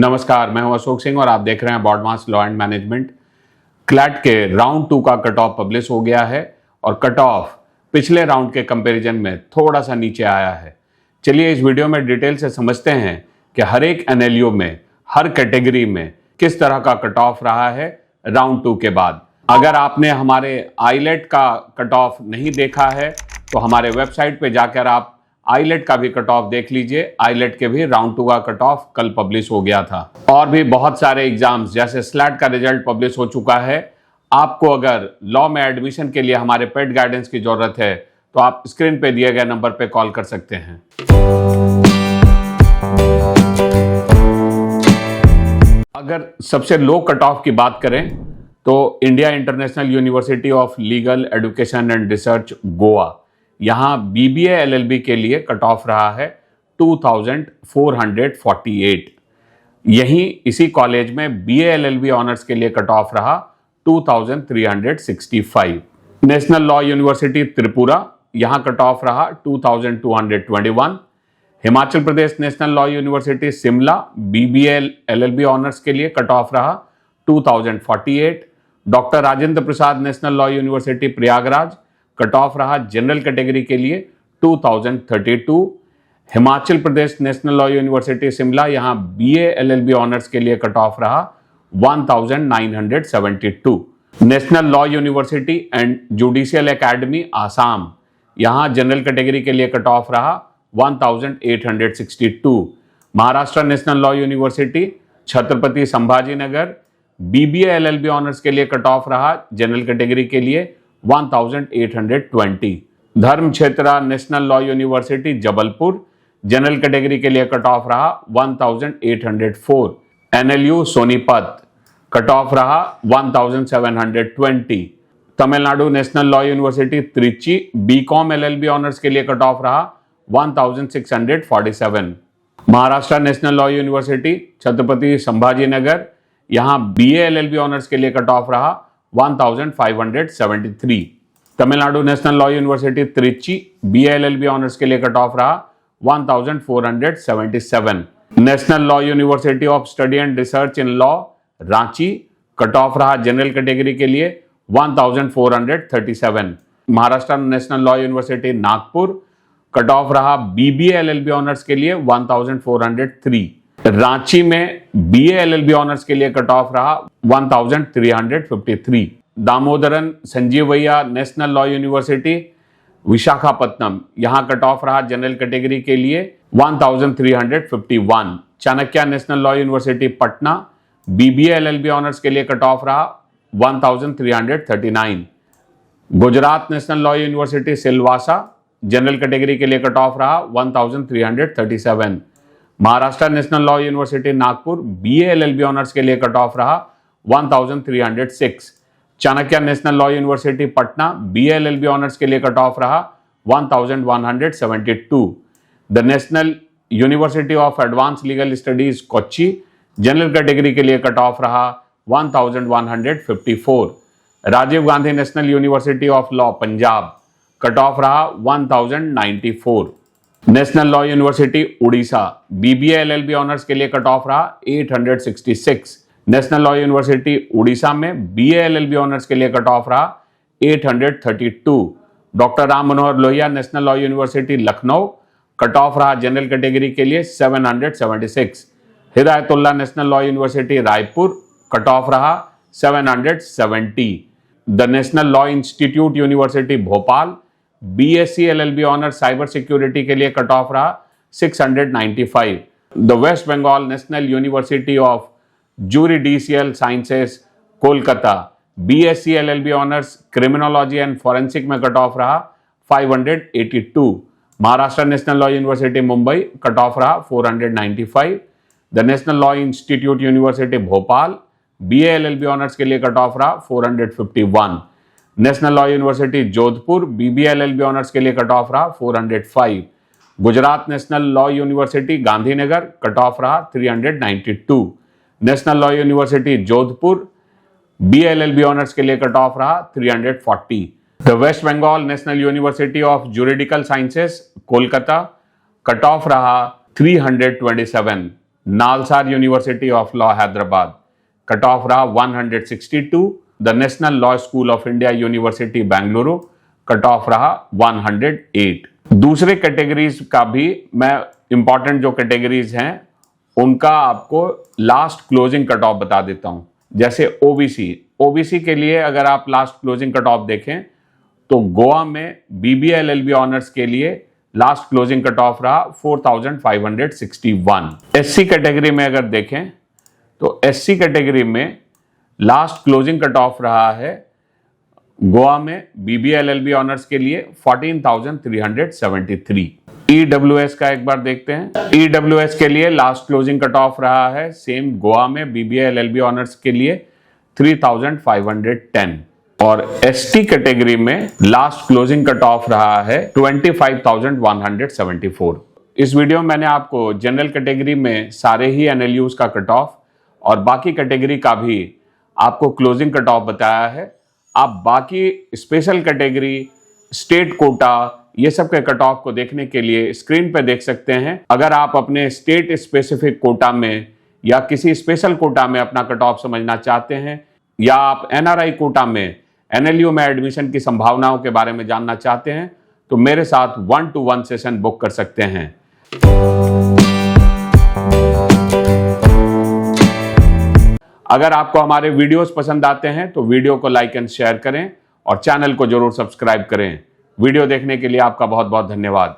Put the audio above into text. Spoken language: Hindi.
नमस्कार, मैं हूं अशोक सिंह और आप देख रहे हैं BODMAS law and management. CLAT के राउंड 2 का कट ऑफ पब्लिश हो गया है और कट ऑफ पिछले राउंड के कंपैरिजन में थोड़ा सा नीचे आया है। चलिए इस वीडियो में डिटेल से समझते हैं कि हर एक एनएलयू में, हर कैटेगरी में किस तरह का कट ऑफ रहा है राउंड 2 के बाद। अगर आपने हमारे आईलेट का कट ऑफ नहीं देखा है तो हमारे वेबसाइट पे जाकर आप आईलेट का भी कट ऑफ देख लीजिए। आईलेट के भी राउंड 2 का कट ऑफ कल पब्लिश हो गया था और भी बहुत सारे एग्जाम्स जैसे स्लैट का रिजल्ट पब्लिश हो चुका है। आपको अगर लॉ में एडमिशन के लिए हमारे पेड गाइडेंस की जरूरत है तो आप स्क्रीन पे दिए गए नंबर पे कॉल कर सकते हैं। अगर सबसे लो कट ऑफ की बात करें तो India international university of legal education and research Goa, यहाँ बीबीए एलएलबी के लिए कट ऑफ रहा है 2448। यहीं इसी कॉलेज में बीए एलएलबी ऑनर्स के लिए कट ऑफ रहा 2365। नेशनल लॉ यूनिवर्सिटी त्रिपुरा, यहाँ कट ऑफ रहा 2221। Himachal Pradesh national law university Shimla BBA LLB honours के लिए कट ऑफ रहा 2048। Doctor Rajendra Prasad national law university Prayagraj, cut off रहा जनरल कैटेगरी के लिए 2032। Himachal Pradesh national law university Shimla, यहाँ बीए एलएलबी ऑनर्स के लिए कट ऑफ रहा 1972। National law university and judicial academy Assam, यहाँ जनरल कैटेगरी के लिए कट ऑफ रहा 1862। Maharashtra national law university Chhatrapati Sambhaji Nagar, BBA LLB honours के लिए कट ऑफ रहा जनरल कैटेगरी के लिए 1820। Dharmashastra national law university Jabalpur, general category के लिए कट ऑफ रहा 1804। एनएलयू सोनीपत, कट ऑफ रहा 1720। Tamil Nadu national law university Trichy BCom LLB honours के लिए कट ऑफ रहा 1647। Maharashtra national law university Chhatrapati Sambhaji Nagar, यहाँ बीए एलएलबी ऑनर्स के लिए कट ऑफ रहा 1573। Tamil Nadu national law university Trichy BA LLB honours के लिए कट ऑफ रहा 1477। National law university of study and research in law Ranchi, cut off रहा जनरल कैटेगरी के लिए 1437। Maharashtra national law university Nagpur, cut off रहा बीबीए एलएलबी ऑनर्स के लिए 1403। रांची में बीए एलएलबी ऑनर्स के लिए कट ऑफ रहा 1353। Damodaran Sanjeevaiah national law university Visakhapatnam, यहाँ कट ऑफ रहा जनरल कैटेगरी के लिए 1351। Chanakya national law university Patna, BBA LLB honours के लिए कट ऑफ रहा 1339। Gujarat national law university Silvassa, general category के लिए कट ऑफ रहा 1337। Maharashtra national law university Nagpur BA LLB honours के लिए कट ऑफ रहा 1306। Chanakya national law university Patna BA LLB honours के लिए कट ऑफ रहा 1172। The national university of advance legal studies Kochi, general category के लिए कट ऑफ रहा 1154। Rajiv Gandhi national university of law Punjab, cut off रहा 1094। National law university Orissa BBA LLB honours के लिए कट ऑफ रहा 866। नेशनल लॉ यूनिवर्सिटी उड़ीसा में बीए एलएलबी ऑनर्स के लिए कट ऑफ रहा 832। Doctor Ram Manohar Lohia national law university Lucknow, cut off रहा जनरल कैटेगरी के लिए 776। Hidayatullah national law university Raipur, cut off रहा 770। The national law institute university Bhopal BSc LLB honours cyber security के लिए कट ऑफ रहा 695। The waste Bengal national university of juridical sciences Kolkata BSc LLB honours criminology and forensic में कट ऑफ रहा 582। Maharashtra national law university Mumbai, cut off रहा 495। The national law institute university Bhopal BA LLB honours के लिए कट ऑफ रहा 451। National law university Jodhpur BBA LLB honours के लिए कट ऑफ रहा 405। Gujarat national law university Gandhinagar, cut off रहा 392। National law university Jodhpur BA LLB honours के लिए कट ऑफ रहा 340। The waste Bengal national university of juridical sciences Kolkata, cut off रहा 327। NALSAR university of law Hyderabad, cut off रहा 162। The national law school of India university Bengaluru, cut off रहा 108। दूसरे कैटेगरीज का भी मैं इंपॉर्टेंट जो कैटेगरीज हैं उनका आपको लास्ट क्लोजिंग कट ऑफ बता देता हूं। जैसे ओबीसी के लिए अगर आप लास्ट क्लोजिंग कट ऑफ देखें तो गोवा में बीबीए एलएलबी ऑनर्स के लिए लास्ट क्लोजिंग कट ऑफ रहा 4561। एससी कैटेगरी में अगर देखें तो एससी कैटेगरी में लास्ट क्लोजिंग कट ऑफ रहा है गोवा में बीबीए एलएलबी ऑनर्स के लिए 14,373। ईडब्ल्यूएस का एक बार देखते हैं। ईडब्ल्यूएस के लिए लास्ट क्लोजिंग कट ऑफ रहा है सेम गोवा में बीबीए एलएलबी ऑनर्स के लिए 3,510 और एसटी कैटेगरी में लास्ट क्लोजिंग कट ऑफ रहा है 25,174। इस वीडियो में मैंने आपको जनरल कैटेगरी में सारे ही एनएलयूज का कट ऑफ और बाकी कैटेगरी का भी आपको क्लोजिंग कट ऑफ बताया है। आप बाकी स्पेशल कैटेगरी, स्टेट कोटा, ये सब के कट ऑफ को देखने के लिए स्क्रीन पे देख सकते हैं। अगर आप अपने स्टेट स्पेसिफिक कोटा में या किसी स्पेशल कोटा में अपना कट ऑफ समझना चाहते हैं या आप एनआरआई कोटा में एनएलयू में एडमिशन की संभावनाओं के बारे में जानना चाहते हैं तो मेरे साथ 1-to-1 सेशन बुक कर सकते हैं। अगर आपको हमारे वीडियोस पसंद आते हैं तो वीडियो को लाइक एंड शेयर करें और चैनल को जरूर सब्सक्राइब करें। वीडियो देखने के लिए आपका बहुत बहुत धन्यवाद।